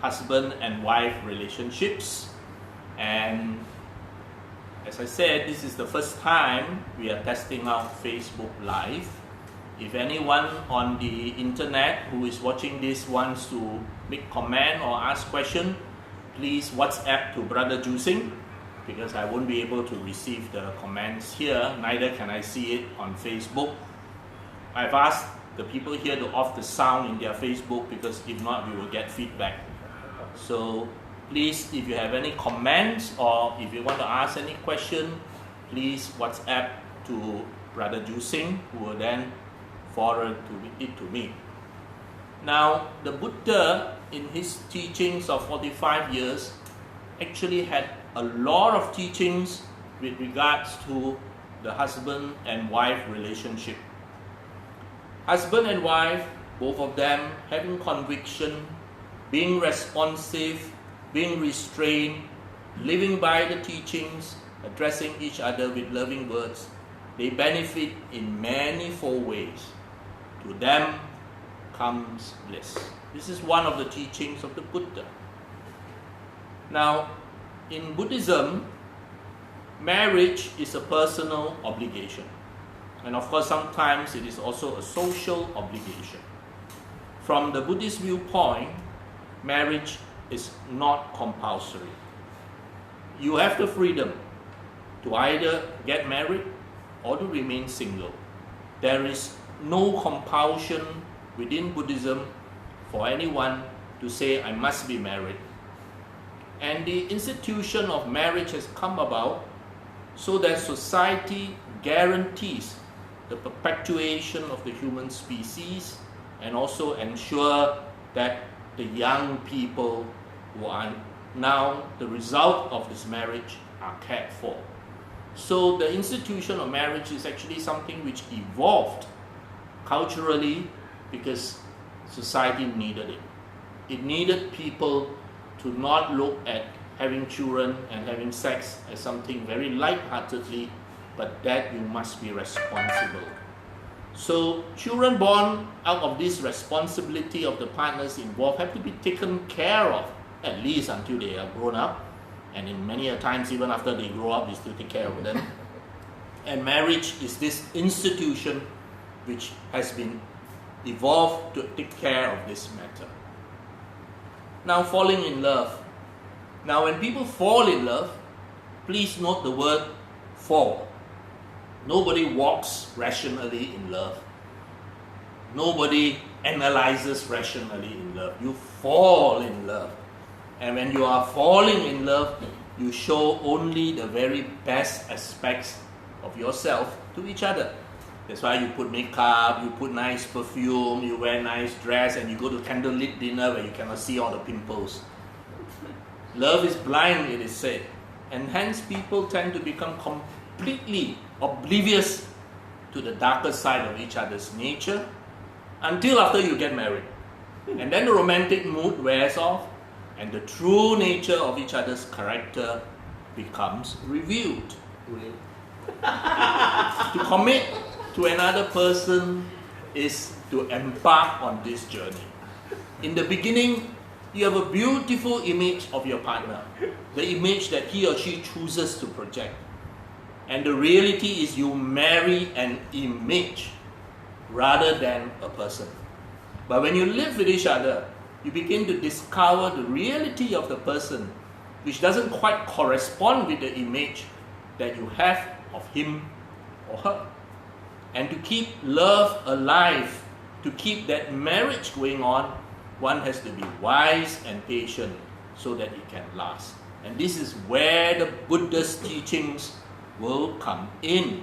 husband and wife relationships. And as I said, this is the first time we are testing out Facebook Live. If anyone on the internet who is watching this wants to make comment or ask question, please WhatsApp to Brother Jusing, because I won't be able to receive the comments here, neither can I see it on Facebook. I've asked the people here to off the sound in their Facebook, because if not, we will get feedback. So please, if you have any comments or if you want to ask any question, please WhatsApp to Brother Jusing, who will then forward it to me. Now, the Buddha in his teachings of 45 years actually had a lot of teachings with regards to the husband and wife relationship. Husband and wife, both of them having conviction, being responsive, being restrained, living by the teachings, addressing each other with loving words, they benefit in manifold ways. To them comes bliss. This is one of the teachings of the Buddha. Now, in Buddhism, marriage is a personal obligation. And of course, sometimes it is also a social obligation. From the Buddhist viewpoint, marriage is not compulsory. You have the freedom to either get married or to remain single. There is no compulsion within Buddhism for anyone to say, I must be married. And the institution of marriage has come about so that society guarantees the perpetuation of the human species and also ensure that the young people who are now the result of this marriage are cared for. So the institution of marriage is actually something which evolved culturally because society needed it. It needed people to not look at having children and having sex as something very light-heartedly, but that you must be responsible. So children born out of this responsibility of the partners involved have to be taken care of, at least until they are grown up. And in many a times, even after they grow up, we still take care of them. And marriage is this institution which has been evolved to take care of this matter. Now, falling in love. Now, when people fall in love, please note the word fall. Nobody walks rationally in love. Nobody analyzes rationally in love. You fall in love. And when you are falling in love, you show only the very best aspects of yourself to each other. That's why you put makeup, you put nice perfume, you wear nice dress, and you go to candlelit dinner where you cannot see all the pimples. Love is blind, it is said. And hence people tend to become completely oblivious to the darker side of each other's nature until after you get married. And then the romantic mood wears off and the true nature of each other's character becomes revealed. To commit to another person is to embark on this journey. In the beginning, you have a beautiful image of your partner, the image that he or she chooses to project. And the reality is you marry an image rather than a person. But when you live with each other, you begin to discover the reality of the person, which doesn't quite correspond with the image that you have of him or her. And to keep love alive, to keep that marriage going on, one has to be wise and patient so that it can last. And this is where the Buddha's teachings will come in.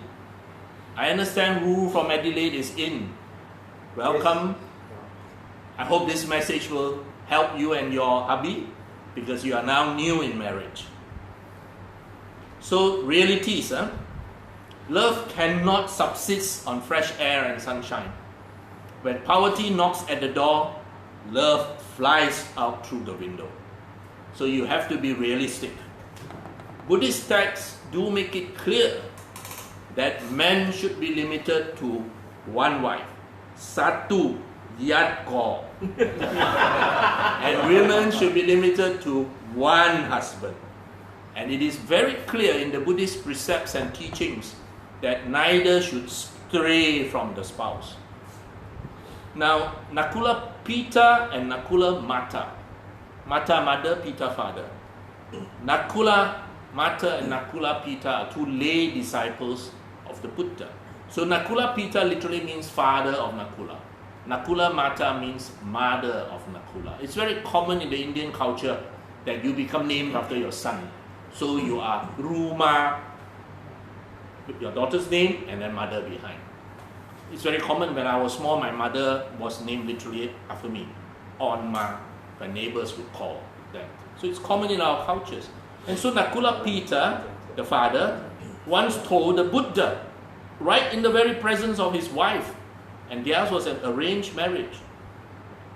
I understand Ru from Adelaide is in. Welcome. I hope this message will help you and your hubby because you are now new in marriage. So realities, love cannot subsist on fresh air and sunshine. When poverty knocks at the door, love flies out through the window. So you have to be realistic. Buddhist texts do make it clear that men should be limited to one wife, satu Yat Ko. And women should be limited to one husband. And it is very clear in the Buddhist precepts and teachings that neither should stray from the spouse. Now, Nakula Pita and Nakula Mata. Mata mother, Pita father. Nakula Mata and Nakula Pita are two lay disciples of the Buddha. So Nakula Pita literally means father of Nakula. Nakula Mata means mother of Nakula. It's very common in the Indian culture that you become named after your son. So you are Ruma, with your daughter's name and then mother behind. It's very common. When I was small, my mother was named literally after me. Onma, my neighbors would call that. So it's common in our cultures. And so Nakula Pita, the father, once told the Buddha, right in the very presence of his wife, and theirs was an arranged marriage.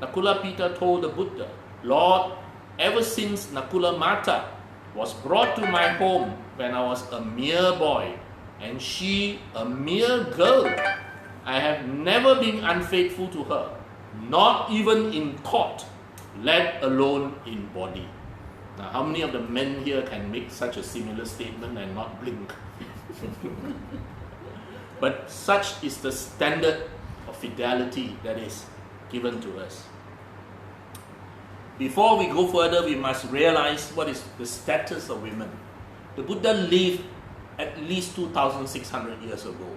Nakula Pita told the Buddha, Lord, ever since Nakula Mata was brought to my home when I was a mere boy, and she a mere girl, I have never been unfaithful to her, not even in thought, let alone in body. Now, how many of the men here can make such a similar statement and not blink? But such is the standard of fidelity that is given to us. Before we go further, we must realize what is the status of women. The Buddha lived at least 2,600 years ago,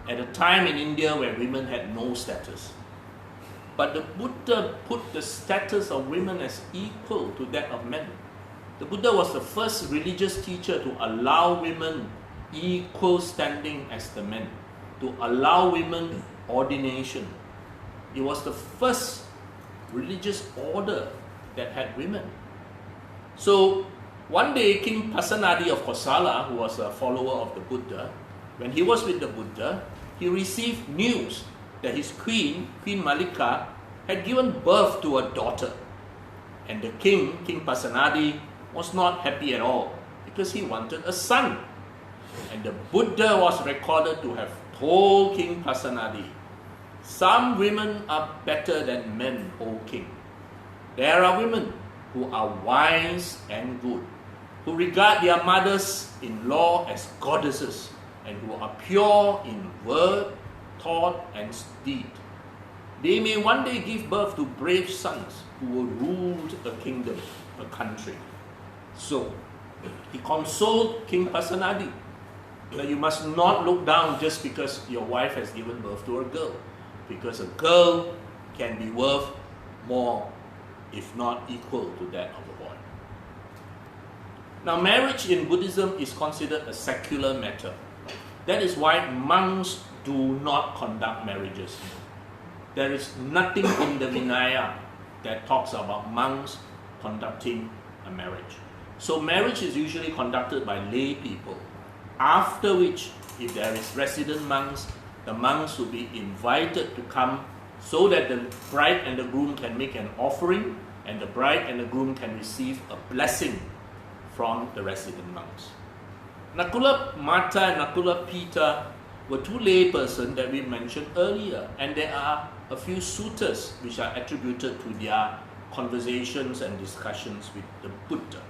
at a time in India where women had no status. But the Buddha put the status of women as equal to that of men. The Buddha was the first religious teacher to allow women equal standing as the men, to allow women ordination. It was the first religious order that had women. So one day King Pasenadi of Kosala, who was a follower of the Buddha, when he was with the Buddha, he received news that his queen, Queen Malika, had given birth to a daughter. And the king, King Pasenadi, was not happy at all because he wanted a son. And the Buddha was recorded to have told King Pasenadi, some women are better than men, O king. There are women who are wise and good, who regard their mothers-in-law as goddesses, and who are pure in word, thought, and deed. They may one day give birth to brave sons who will rule a kingdom, a country. So, he consoled King Pasenadi that you must not look down just because your wife has given birth to a girl, because a girl can be worth more, if not equal to that of a boy. Now, marriage in Buddhism is considered a secular matter. That is why monks do not conduct marriages. There is nothing in the Vinaya that talks about monks conducting a marriage. So marriage is usually conducted by lay people, after which, if there is resident monks, the monks will be invited to come so that the bride and the groom can make an offering, and the bride and the groom can receive a blessing from the resident monks. Nakula Mata and Nakula Pita were two laypersons that we mentioned earlier, and there are a few suttas which are attributed to their conversations and discussions with the Buddha.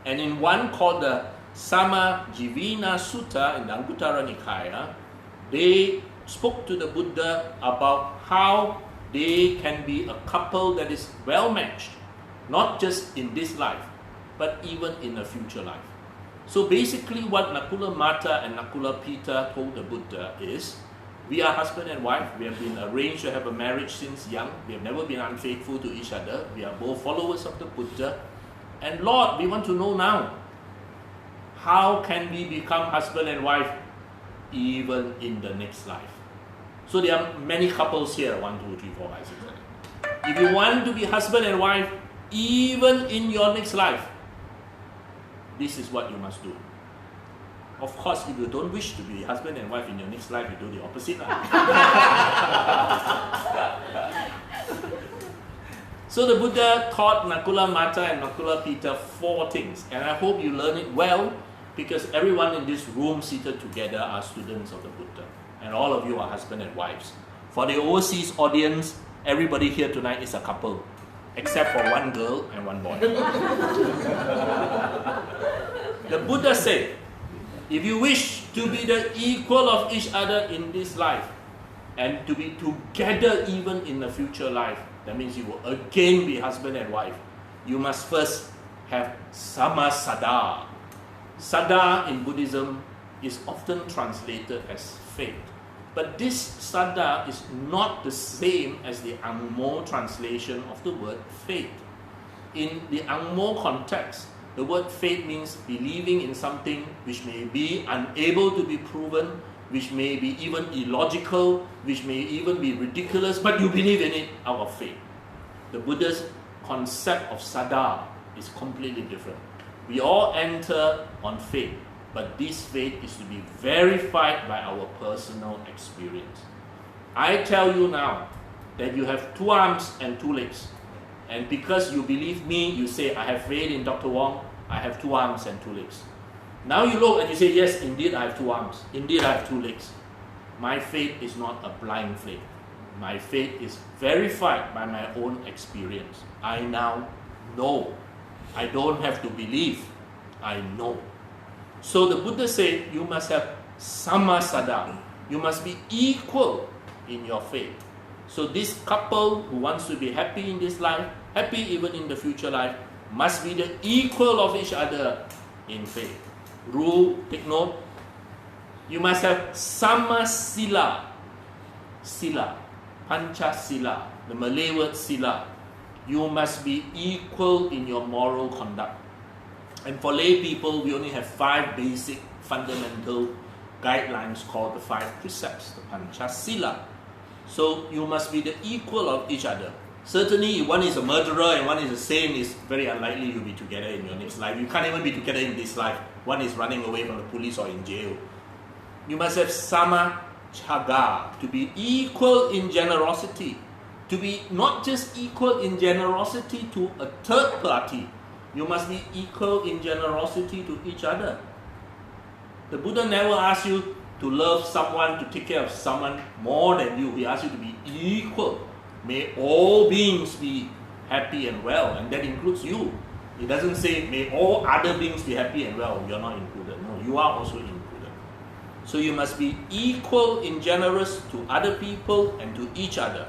And in one called the Samajivina Sutta in the Anguttara Nikaya, they spoke to the Buddha about how they can be a couple that is well matched, not just in this life, but even in a future life. So basically what Nakula Mata and Nakula Pita told the Buddha is, we are husband and wife, we have been arranged to have a marriage since young, we have never been unfaithful to each other, we are both followers of the Buddha, and Lord, we want to know now, how can we become husband and wife even in the next life? So there are many couples here, 1, 2, 3, 4, 5, 6, 7. If you want to be husband and wife even in your next life, this is what you must do. Of course, if you don't wish to be husband and wife in your next life, you do the opposite. So the Buddha taught Nakula Mata and Nakula Pita 4 things, and I hope you learn it well, because everyone in this room seated together are students of the Buddha, and all of you are husband and wives. For the overseas audience, everybody here tonight is a couple, except for one girl and one boy. The Buddha said, if you wish to be the equal of each other in this life, and to be together even in the future life, that means you will again be husband and wife, you must first have samasada. Sada in Buddhism is often translated as faith. But this sada is not the same as the Angmo translation of the word faith. In the Angmo context, the word faith means believing in something which may be unable to be proven, which may be even illogical, which may even be ridiculous, but you believe in it out of faith. The Buddha's concept of sada is completely different. We all enter on faith, but this faith is to be verified by our personal experience. I tell you now that you have 2 arms and 2 legs. And because you believe me, you say, I have faith in Dr. Wong, I have 2 arms and 2 legs. Now you look and you say, yes, indeed I have 2 arms, indeed I have 2 legs. My faith is not a blind faith. My faith is verified by my own experience. I now know. I don't have to believe, I know. So the Buddha said, you must have samasada. You must be equal in your faith. So this couple who wants to be happy in this life, happy even in the future life, must be the equal of each other in faith. Rule, take note. You must have samasila. Sila. Pancha sila. The Malay word sila. You must be equal in your moral conduct. And for lay people, we only have 5 basic fundamental guidelines called the 5 precepts, the Pancha Sila. So you must be the equal of each other. Certainly, if one is a murderer and one is a saint, it's very unlikely you'll be together in your next life. You can't even be together in this life. One is running away from the police or in jail. You must have sama chaga, to be equal in generosity. To be not just equal in generosity to a third party, you must be equal in generosity to each other. The Buddha never asks you to love someone, to take care of someone more than you. He asks you to be equal. May all beings be happy and well, and that includes you. It doesn't say, may all other beings be happy and well. You're not included. No, you are also included. So you must be equal in generous to other people and to each other.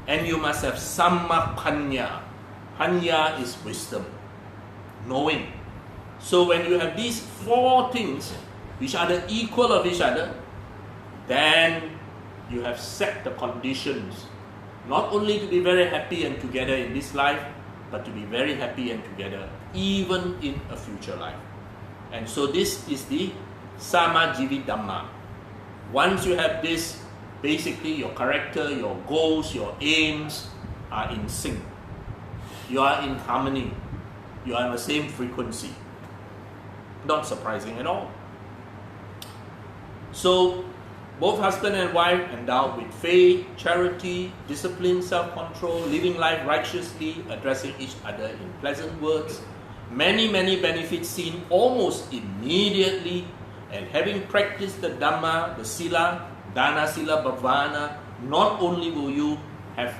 And you must have samma panya. Panya is wisdom, knowing. So when you have these 4 things, which are the equal of each other, then you have set the conditions, not only to be very happy and together in this life, but to be very happy and together even in a future life. And so this is the Samajivi Dhamma. Once you have this, basically your character, your goals, your aims are in sync. You are in harmony. You are on the same frequency. Not surprising at all. So, both husband and wife endowed with faith, charity, discipline, self-control, living life righteously, addressing each other in pleasant words, many benefits seen almost immediately, and having practiced the Dhamma, the Sila, Dana, Sila, Bhavana, not only will you have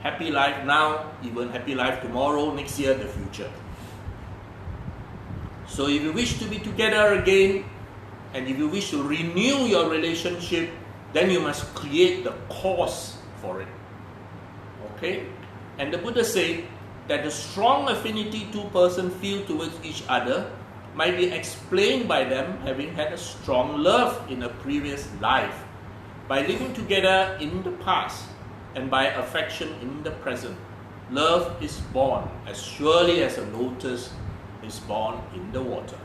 happy life now, even happy life tomorrow, next year, the future. So if you wish to be together again, and if you wish to renew your relationship, then you must create the cause for it. Okay? And the Buddha said that the strong affinity 2 persons feel towards each other might be explained by them having had a strong love in a previous life, by living together in the past, and by affection in the present. Love is born as surely as a lotus is born in the water.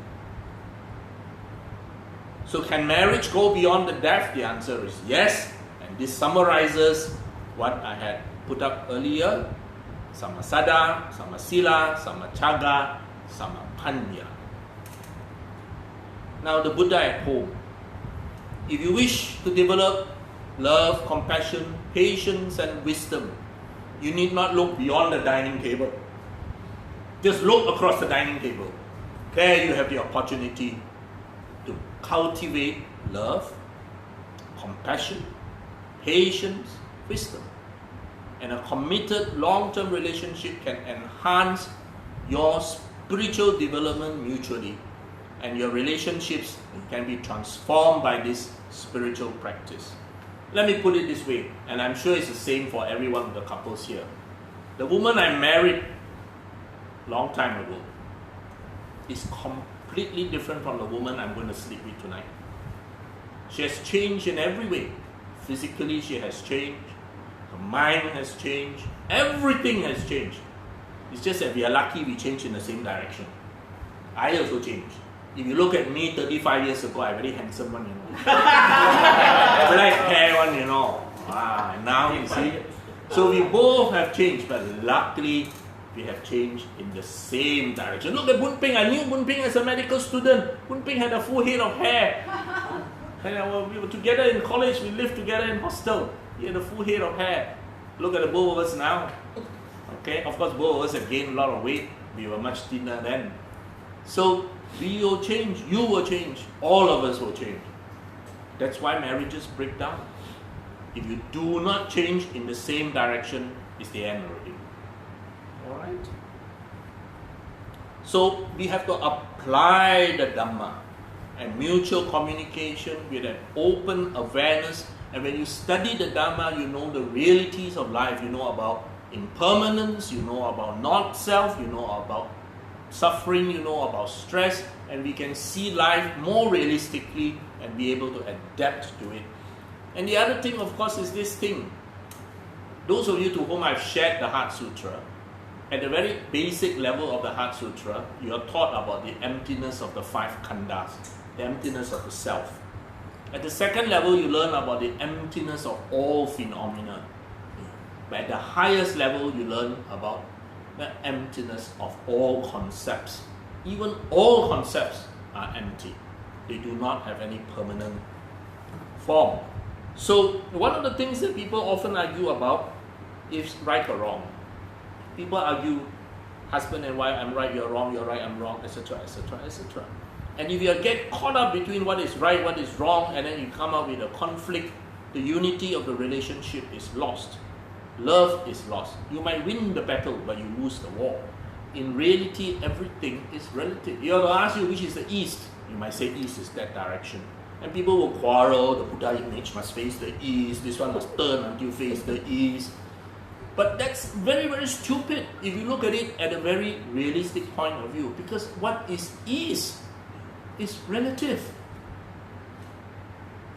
So can marriage go beyond the death? The answer is yes. And this summarizes what I had put up earlier. Samasada, samasila, samachaga, samapanya. Now the Buddha at home. If you wish to develop love, compassion, patience and wisdom, you need not look beyond the dining table. Just look across the dining table. There you have the opportunity to cultivate love, compassion, patience, wisdom. And a committed long-term relationship can enhance your spiritual development mutually, and your relationships can be transformed by this spiritual practice. Let me put it this way, and I'm sure it's the same for every one of the couples here. The woman I married long time ago is completely different from the woman I'm going to sleep with tonight. She has changed in every way. Physically, she has changed. Her mind has changed. Everything has changed. It's just that we are lucky we change in the same direction. I also changed. If you look at me 35 years ago, I'm very handsome one, you know. Black hair one, you know. And now you see. So we both have changed, but luckily we have changed in the same direction. Look at Boon Ping. I knew Boon Ping as a medical student. Boon Ping had a full head of hair. And we were together in college. We lived together in hostel. He had a full head of hair. Look at the both of us now. Okay, of course both of us have gained a lot of weight. We were much thinner then. So we will change. You will change. All of us will change. That's why marriages break down. If you do not change in the same direction, it's the end already. Alright? So we have to apply the Dhamma and mutual communication with an open awareness. And when you study the Dhamma, you know the realities of life. You know about impermanence, you know about not-self, you know about suffering, you know about stress, and we can see life more realistically and be able to adapt to it. And the other thing, of course, is this thing. Those of you to whom I've shared the Heart Sutra, at the very basic level of the Heart Sutra, you are taught about the emptiness of the 5 khandhas, the emptiness of the self. At the second level, you learn about the emptiness of all phenomena. But at the highest level, you learn about the emptiness of all concepts. Even all concepts are empty. They do not have any permanent form. So one of the things that people often argue about is right or wrong. People argue, husband and wife, I'm right, you're wrong, I'm wrong, etc., etc., etc. And if you get caught up between what is right, what is wrong, and then you come up with a conflict, the unity of the relationship is lost. Love is lost. You might win the battle, but you lose the war. In reality, everything is relative. You have to ask you which is the east. You might say east is that direction. And people will quarrel, the Buddha image must face the east, this one must turn until face the east. But that's very, very stupid if you look at it at a very realistic point of view. Because what is east is relative.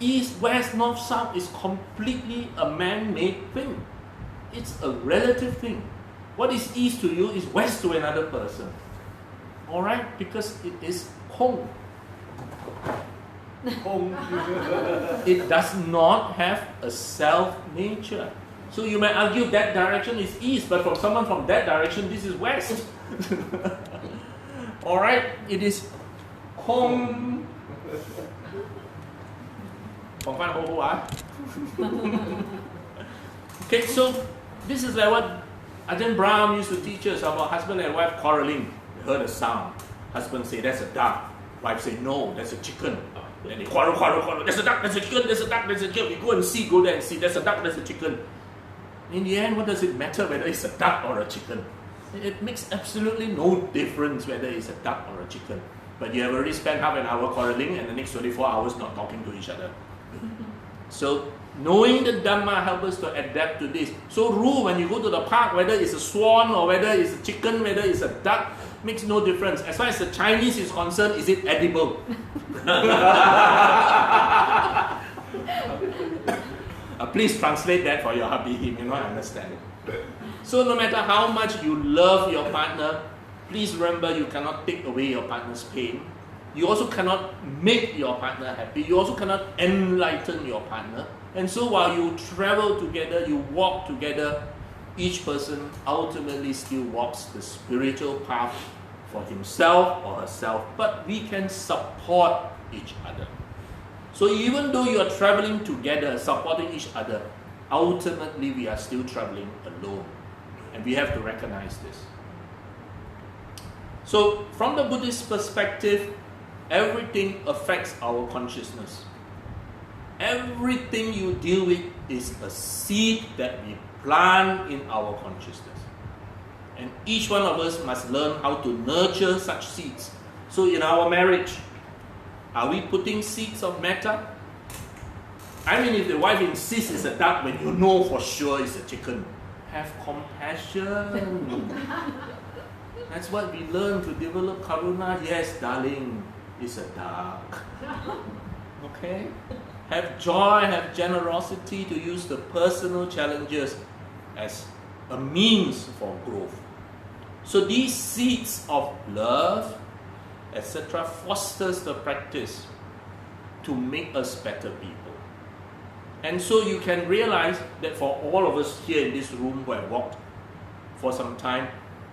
East, west, north, south is completely a man-made thing. It's a relative thing. What is east to you is west to another person. Alright? Because it is home. It does not have a self-nature. So you may argue that direction is east, but from someone from that direction, this is west. Alright? It is home. Okay, so this is like what Ajahn Brahm used to teach us about husband and wife quarreling. You heard a sound. Husband say, that's a duck. Wife say, no, that's a chicken. Then they quarrel. There's a duck, there's a chicken, there's a duck, there's a chicken. We go there and see, there's a duck, there's a chicken. In the end, what does it matter whether it's a duck or a chicken? It makes absolutely no difference whether it's a duck or a chicken. But you have already spent half an hour quarreling and the next 24 hours not talking to each other. So, knowing the Dhamma helps us to adapt to this. So, rule when you go to the park, whether it's a swan or whether it's a chicken, whether it's a duck, makes no difference. As far as the Chinese is concerned, is it edible? Please translate that for your hubby, he may not understand it. So no matter how much you love your partner, please remember you cannot take away your partner's pain. You also cannot make your partner happy. You also cannot enlighten your partner. And so while you travel together, you walk together, each person ultimately still walks the spiritual path for himself or herself. But we can support each other. So even though you are traveling together, supporting each other, ultimately we are still traveling alone. And we have to recognize this. So from the Buddhist perspective, everything affects our consciousness. Everything you deal with is a seed that we plant in our consciousness. And each one of us must learn how to nurture such seeds. So in our marriage, are we putting seeds of metta? I mean, if the wife insists it's a duck when you know for sure it's a chicken, have compassion. That's what we learn to develop karuna. Yes, darling, it's a duck. Okay? Have joy, have generosity to use the personal challenges as a means for growth. So these seeds of love, etc., fosters the practice to make us better people. And so you can realize that for all of us here in this room who have walked for some time,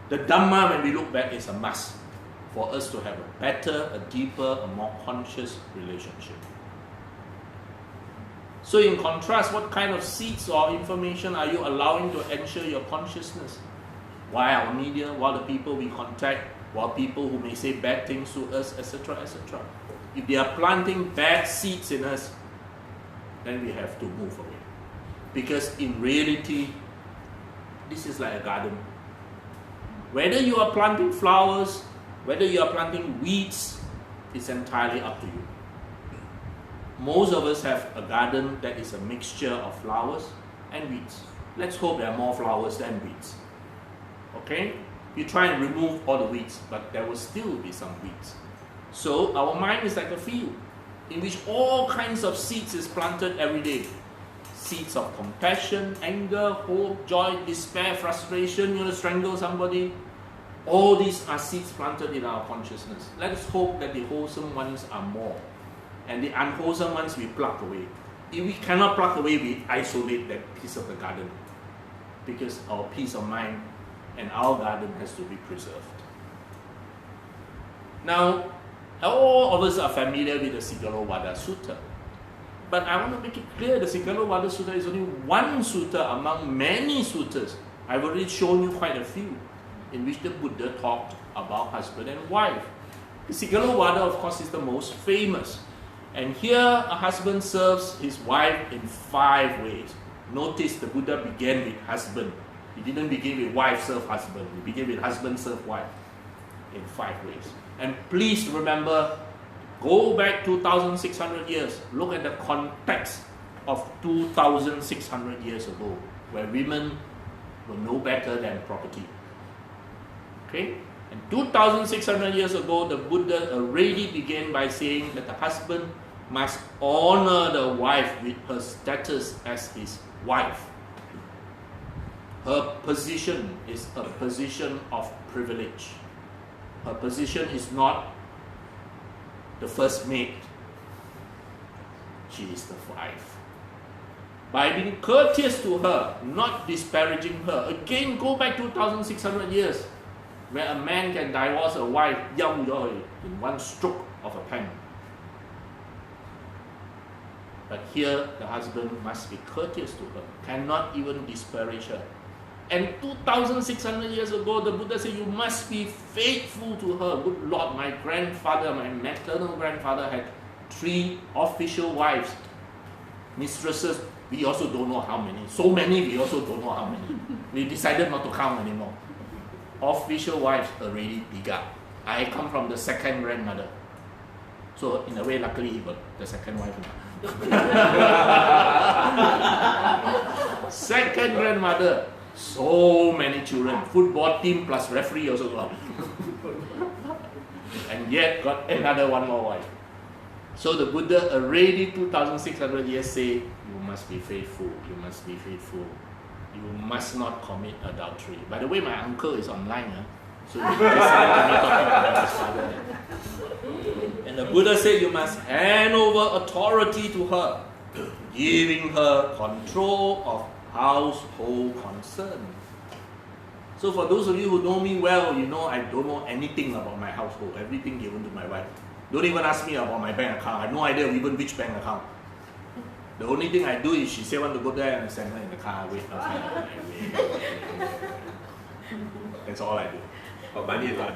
the Dhamma, when we look back, is a must for us to have a better, a deeper, a more conscious relationship. So in contrast, what kind of seeds or information are you allowing to ensure your consciousness? Why our media, while the people we contact, while people who may say bad things to us, etc., etc. If they are planting bad seeds in us, then we have to move away. Because in reality, this is like a garden. Whether you are planting flowers, whether you are planting weeds, it's entirely up to you. Most of us have a garden that is a mixture of flowers and weeds. Let's hope there are more flowers than weeds. Okay? You try and remove all the weeds, but there will still be some weeds. So our mind is like a field in which all kinds of seeds is planted every day. Seeds of compassion, anger, hope, joy, despair, frustration, you want to strangle somebody. All these are seeds planted in our consciousness. Let us hope that the wholesome ones are more. And the unwholesome ones we pluck away. If we cannot pluck away, we isolate that piece of the garden. Because our peace of mind and our garden has to be preserved. Now, all of us are familiar with the Sigalovada Sutta. But I want to make it clear, the Sigalovada Sutta is only one sutta among many suttas. I've already shown you quite a few, in which the Buddha talked about husband and wife. The Sigalovada, of course, is the most famous. And here, a husband serves his wife in 5 ways. Notice the Buddha began with husband. He didn't begin with wife serve husband. He began with husband serve wife in 5 ways. And please remember, go back 2,600 years. Look at the context of 2,600 years ago, where women were no better than property. Okay? And 2,600 years ago, the Buddha already began by saying that the husband must honor the wife with her status as his wife. Her position is a position of privilege. Her position is not the first maid. She is the wife. By being courteous to her, not disparaging her. Again, go back 2,600 years, where a man can divorce a wife in one stroke of a pen. But here, the husband must be courteous to her, cannot even disparage her. And 2,600 years ago, the Buddha said, you must be faithful to her. Good Lord, my grandfather, my maternal grandfather had 3 official wives, mistresses. We also don't know how many. So many, we also don't know how many. We decided not to count anymore. Official wives already begun. I come from the second grandmother. So in a way, luckily, he got the second wife. Second grandmother, so many children. Football team plus referee also got. And yet got one more wife. So the Buddha already 2,600 years say, you must be faithful, you must be faithful. You must not commit adultery. By the way, my uncle is online. So you can listen to me talking about his father. And the Buddha said you must hand over authority to her, giving her control of household concern. So for those of you who know me well, you know I don't know anything about my household. Everything given to my wife. Don't even ask me about my bank account. I have no idea even which bank account. The only thing I do is she say want to go there and send her in the car. Wait outside. That's all I do. But money is what?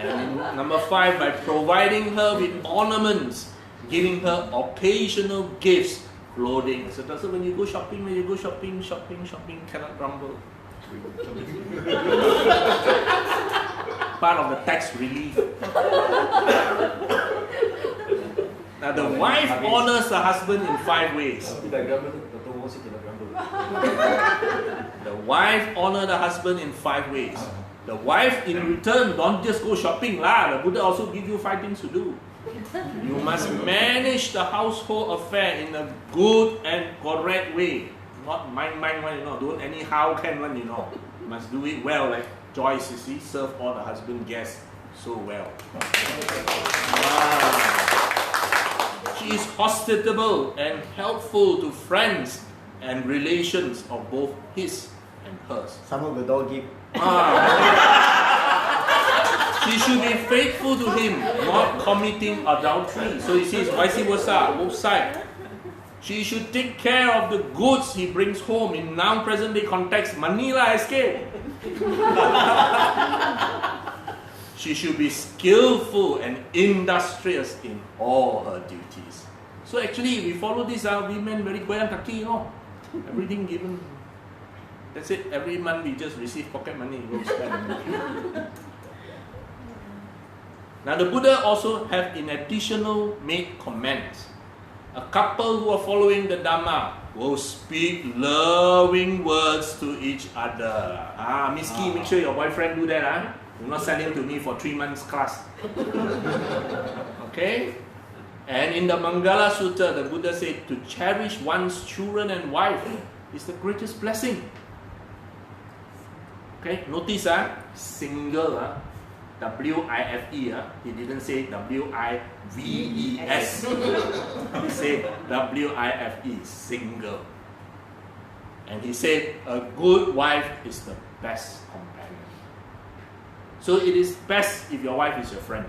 And number 5, by providing her with ornaments, giving her occasional gifts clothing, etc. So when you go shopping, cannot grumble. Part of the tax relief. Now the wife honors the husband in 5 ways. The wife honors the husband in 5 ways. The wife in return don't just go shopping lah. The Buddha also give you 5 things to do. You must manage the household affair in a good and correct way. Not mind one, don't anyhow can one, You must do it well, like Joyce, you see, serve all the husband guests so well. She is hospitable and helpful to friends and relations of both his and hers. Some of the dog give. She should be faithful to him, not committing adultery. So you see, it's vice versa, both sides. She should take care of the goods he brings home. In now present day context, money lah escape. She should be skillful and industrious in all her duties. So actually, we follow this, women very goyang kaki, Everything given. That's it. Every month we just receive pocket money, go spend. Now the Buddha also have in additional made comments. A couple who are following the Dhamma will speak loving words to each other. Miski, make sure your boyfriend do that. Do not send him to me for 3 months class. Okay? And in the Mangala Sutta, the Buddha said to cherish one's children and wife is the greatest blessing. Okay? Notice, single, W-I-F-E, he didn't say W-I-V-E-S. He said W-I-F-E, single. And he said a good wife is the best companion. So it is best if your wife is your friend.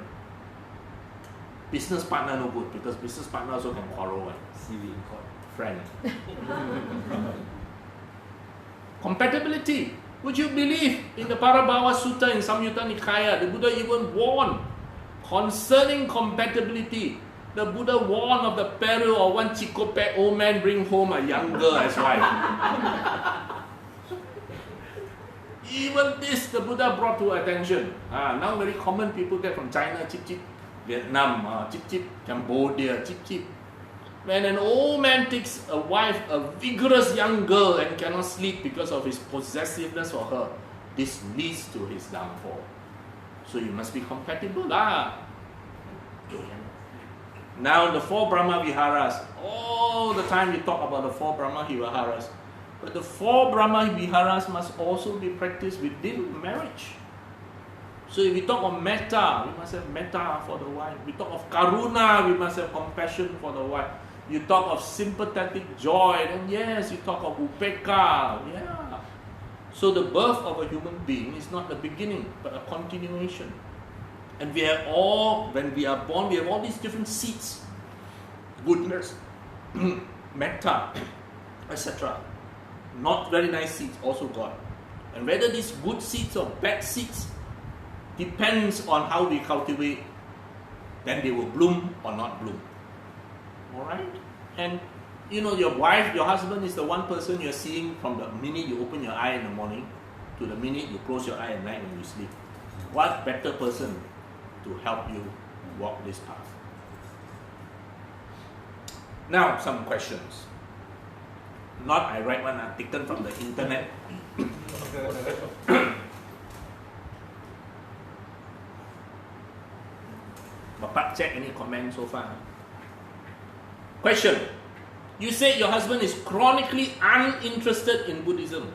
Business partner no good, because business partner also can quarrel. Friend. Compatibility. Would you believe in the Parabhava Sutta in Samyutta Nikaya, the Buddha even warned concerning compatibility. The Buddha warned of the peril of one chikopek old man bring home a young girl as wife. Even this the Buddha brought to attention. Now very common, people get from China, chip chip, Vietnam, chip chip, Cambodia, chip chip. When an old man takes a wife, a vigorous young girl, and cannot sleep because of his possessiveness for her, this leads to his downfall. So you must be compatible lah. Now the 4 Brahma Viharas, all the time we talk about the 4 Brahma Viharas, but the 4 Brahma Viharas must also be practiced within marriage. So if we talk of metta, we must have metta for the wife. We talk of karuna, we must have compassion for the wife. You talk of sympathetic joy, then yes, you talk of upeka, yeah. So the birth of a human being is not the beginning, but a continuation. And we have all, when we are born, we have all these different seeds. Goodness, metta, etc. Not very nice seeds also got. And whether these good seeds or bad seeds depends on how we cultivate, then they will bloom or not bloom. Alright? And your wife, your husband is the one person you're seeing from the minute you open your eye in the morning to the minute you close your eye at night when you sleep. What better person to help you walk this path? Now, some questions. Not I write one, taken from the internet. Bapak, check any comments so far? Question. You said your husband is chronically uninterested in Buddhism.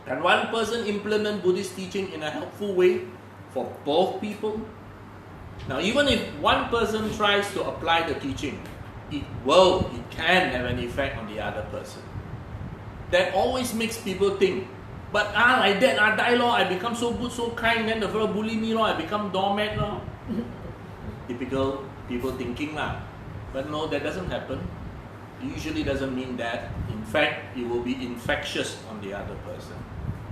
Can one person implement Buddhist teaching in a helpful way for both people? Now, even if one person tries to apply the teaching, it can have an effect on the other person. That always makes people think, but like that, I die lor, I become so good, so kind, then the fellow bully me lor, I become doormat lor. Typical people thinking lah. But no, that doesn't happen. It usually doesn't mean that. In fact, it will be infectious on the other person.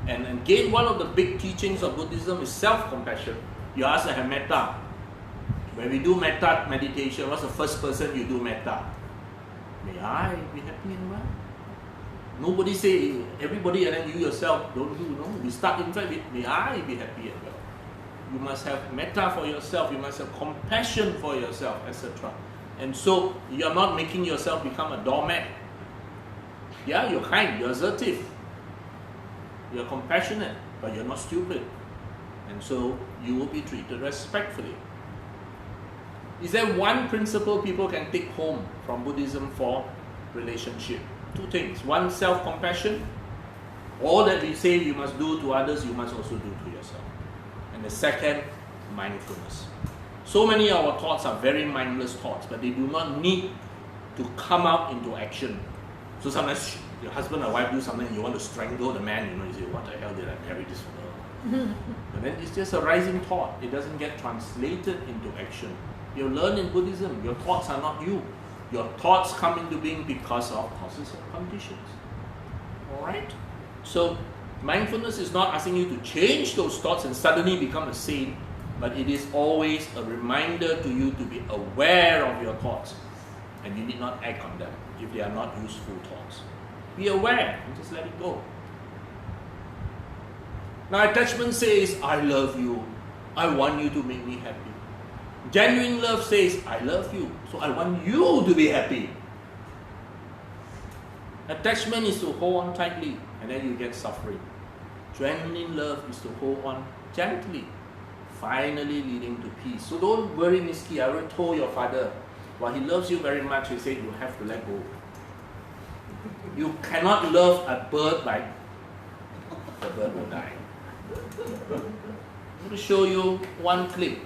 And again, one of the big teachings of Buddhism is self-compassion. You ask to have metta. When we do metta meditation, what's the first person you do metta? May I be happy and well? Nobody say everybody and then you yourself don't do, no. We start in fact with may I be happy and well. You must have metta for yourself, you must have compassion for yourself, etc. And so you're not making yourself become a doormat. Yeah, you're kind, you're assertive, you're compassionate, but you're not stupid. And so you will be treated respectfully. Is there one principle people can take home from Buddhism for relationship? Two things. One, self-compassion. All that we say you must do to others, you must also do to yourself. And the second, mindfulness. So many of our thoughts are very mindless thoughts, but they do not need to come out into action. So sometimes your husband or wife do something and you want to strangle the man, you say, what the hell did I marry this girl? But then it's just a rising thought. It doesn't get translated into action. You learn in Buddhism, your thoughts are not you. Your thoughts come into being because of causes and conditions. Alright? So mindfulness is not asking you to change those thoughts and suddenly become a saint, but it is always a reminder to you to be aware of your thoughts. And you need not act on them if they are not useful thoughts. Be aware and just let it go. Now attachment says, I love you. I want you to make me happy. Genuine love says, I love you, so I want you to be happy. Attachment is to hold on tightly, and then you get suffering. Genuine love is to hold on gently, finally leading to peace. So don't worry, Miski. I already told your father, while he loves you very much, he said you have to let go. You cannot love a bird like the bird will die. I'm going to show you one clip.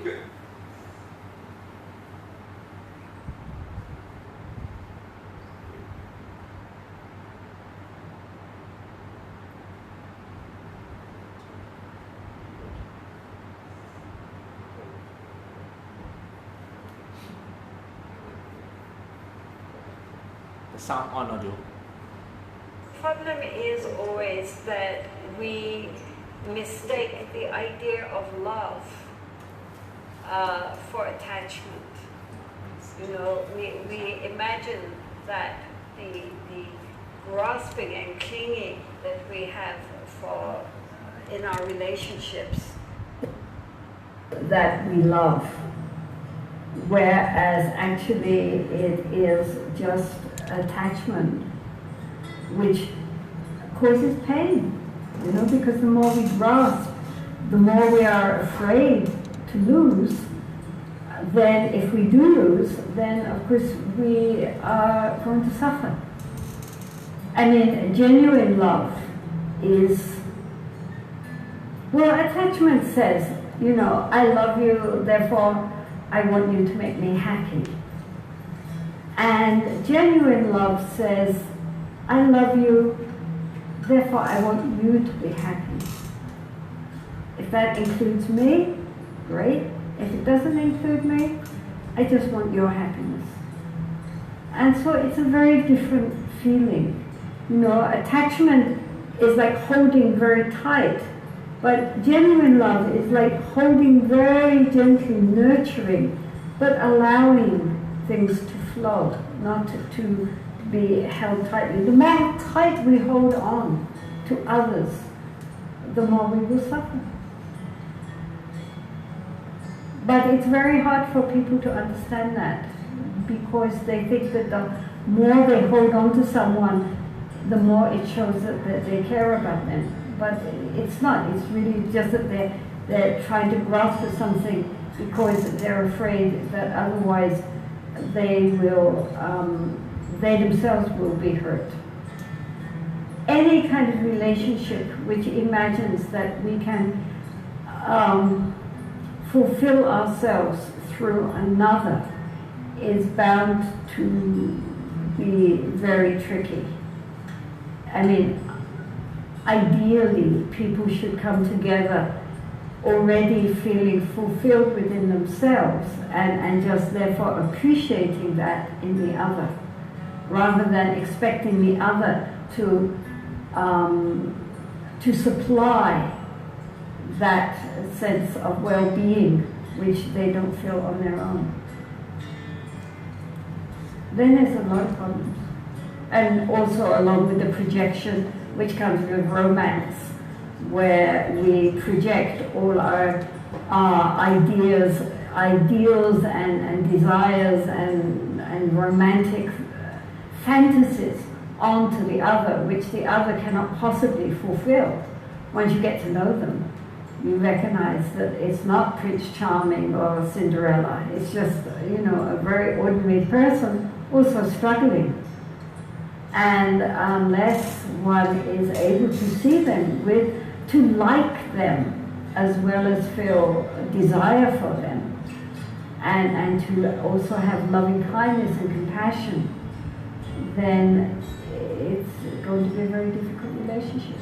The sound on audio. Problem is always that we mistake the idea of love for attachment. You know, we imagine that the grasping and clinging that we have in our relationships, that we love, whereas actually it is just attachment which causes pain, you know, because the more we grasp, the more we are afraid to lose. Then if we do lose, then of course we are going to suffer. I mean, genuine love is, well, attachment says, you know, I love you, therefore I want you to make me happy. And genuine love says, I love you, therefore I want you to be happy. If that includes me, great. If it doesn't include me, I just want your happiness. And so it's a very different feeling. You know, attachment is like holding very tight, but genuine love is like holding very gently, nurturing, but allowing things to flow, not to be held tightly. The more tight we hold on to others, the more we will suffer. But it's very hard for people to understand that, because they think that the more they hold on to someone, the more it shows that they care about them. But it's not. It's really just that they're trying to grasp at something because they're afraid that otherwise they themselves will be hurt. Any kind of relationship which imagines that we can fulfill ourselves through another is bound to be very tricky. I mean, ideally, people should come together already feeling fulfilled within themselves and just therefore appreciating that in the other, rather than expecting the other to supply that sense of well-being which they don't feel on their own. Then there's a lot of problems. and also along with the projection, which comes with romance, where we project all our ideas, ideals and desires and romantic fantasies onto the other, which the other cannot possibly fulfill. Once you get to know them, you recognize that it's not Prince Charming or Cinderella. It's just, a very ordinary person also struggling. And unless one is able to see them, to like them as well as feel desire for them, and to also have loving kindness and compassion, then it's going to be a very difficult relationship.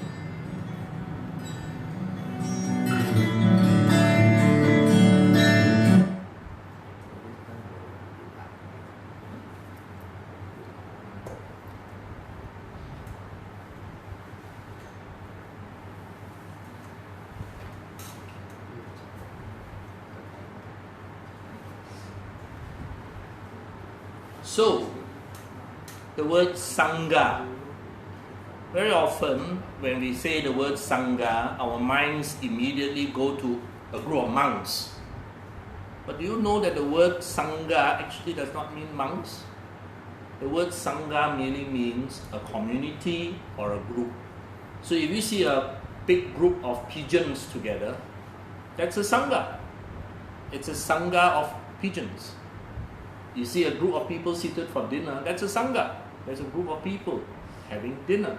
So, the word Sangha. Very often, when we say the word Sangha, our minds immediately go to a group of monks. But do you know that the word Sangha actually does not mean monks? The word Sangha merely means a community or a group. So if you see a big group of pigeons together, that's a Sangha. It's a Sangha of pigeons. You see a group of people seated for dinner, that's a Sangha. There's a group of people having dinner.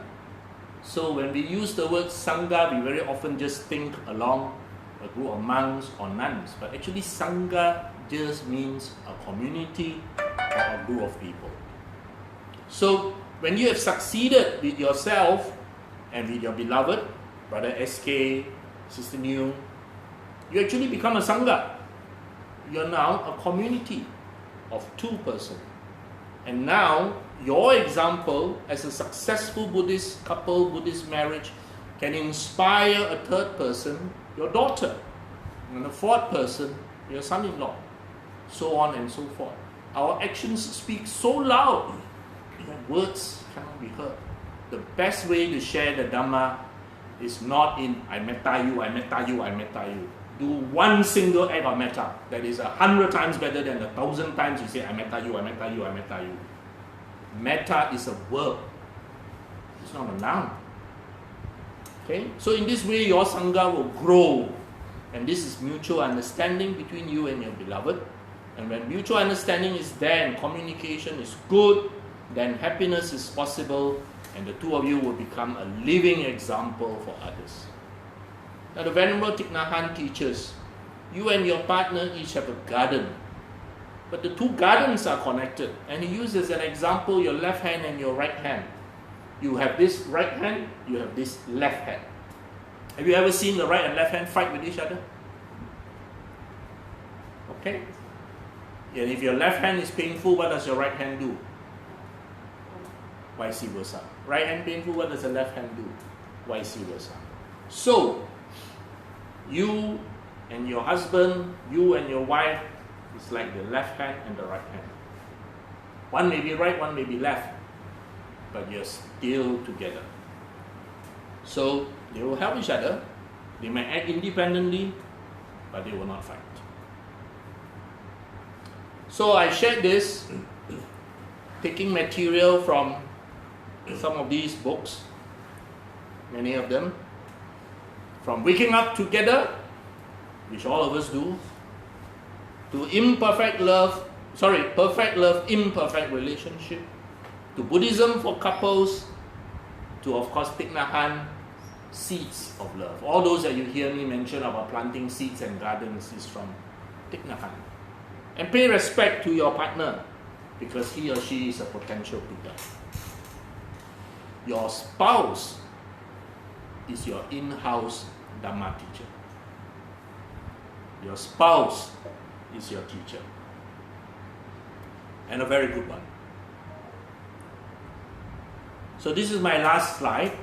So when we use the word Sangha, we very often just think along a group of monks or nuns. But actually Sangha just means a community or a group of people. So when you have succeeded with yourself and with your beloved, Brother SK, Sister New, you actually become a Sangha. You are now a community of two persons. And now, your example as a successful Buddhist couple, Buddhist marriage, can inspire a third person, your daughter, and a fourth person, your son-in-law, so on and so forth. Our actions speak so loud that words cannot be heard. The best way to share the Dhamma is not in I metta you, I metta you, I metta you. Do one single act of metta that is 100 times better than 1,000 times you say I metta you, I metta you, I metta you. Metta is a verb. It's not a noun. Okay? So in this way your Sangha will grow. And this is mutual understanding between you and your beloved. And when mutual understanding is there and communication is good, then happiness is possible and the two of you will become a living example for others. Now the Venerable Thich Nhat Hanh teaches, you and your partner each have a garden. But the two gardens are connected. And he uses an example, your left hand and your right hand. You have this right hand, you have this left hand. Have you ever seen the right and left hand fight with each other? Okay? And if your left hand is painful, what does your right hand do? Vice versa. Right hand painful, what does the left hand do? Vice versa. So, you and your husband, you and your wife, it's like the left hand and the right hand. One may be right, one may be left, but you're still together. So they will help each other. They may act independently, but they will not fight. So I shared this, taking material from some of these books, many of them, from Waking Up Together, which all of us do, to perfect love, imperfect relationship, to Buddhism for couples, to of course Thich Nhat Hanh, seeds of love. All those that you hear me mention about planting seeds and gardens is from Thich Nhat Hanh. And pay respect to your partner because he or she is a potential Buddha. Your spouse is your in-house Dhamma teacher. Your spouse is your teacher. And a very good one. So this is my last slide.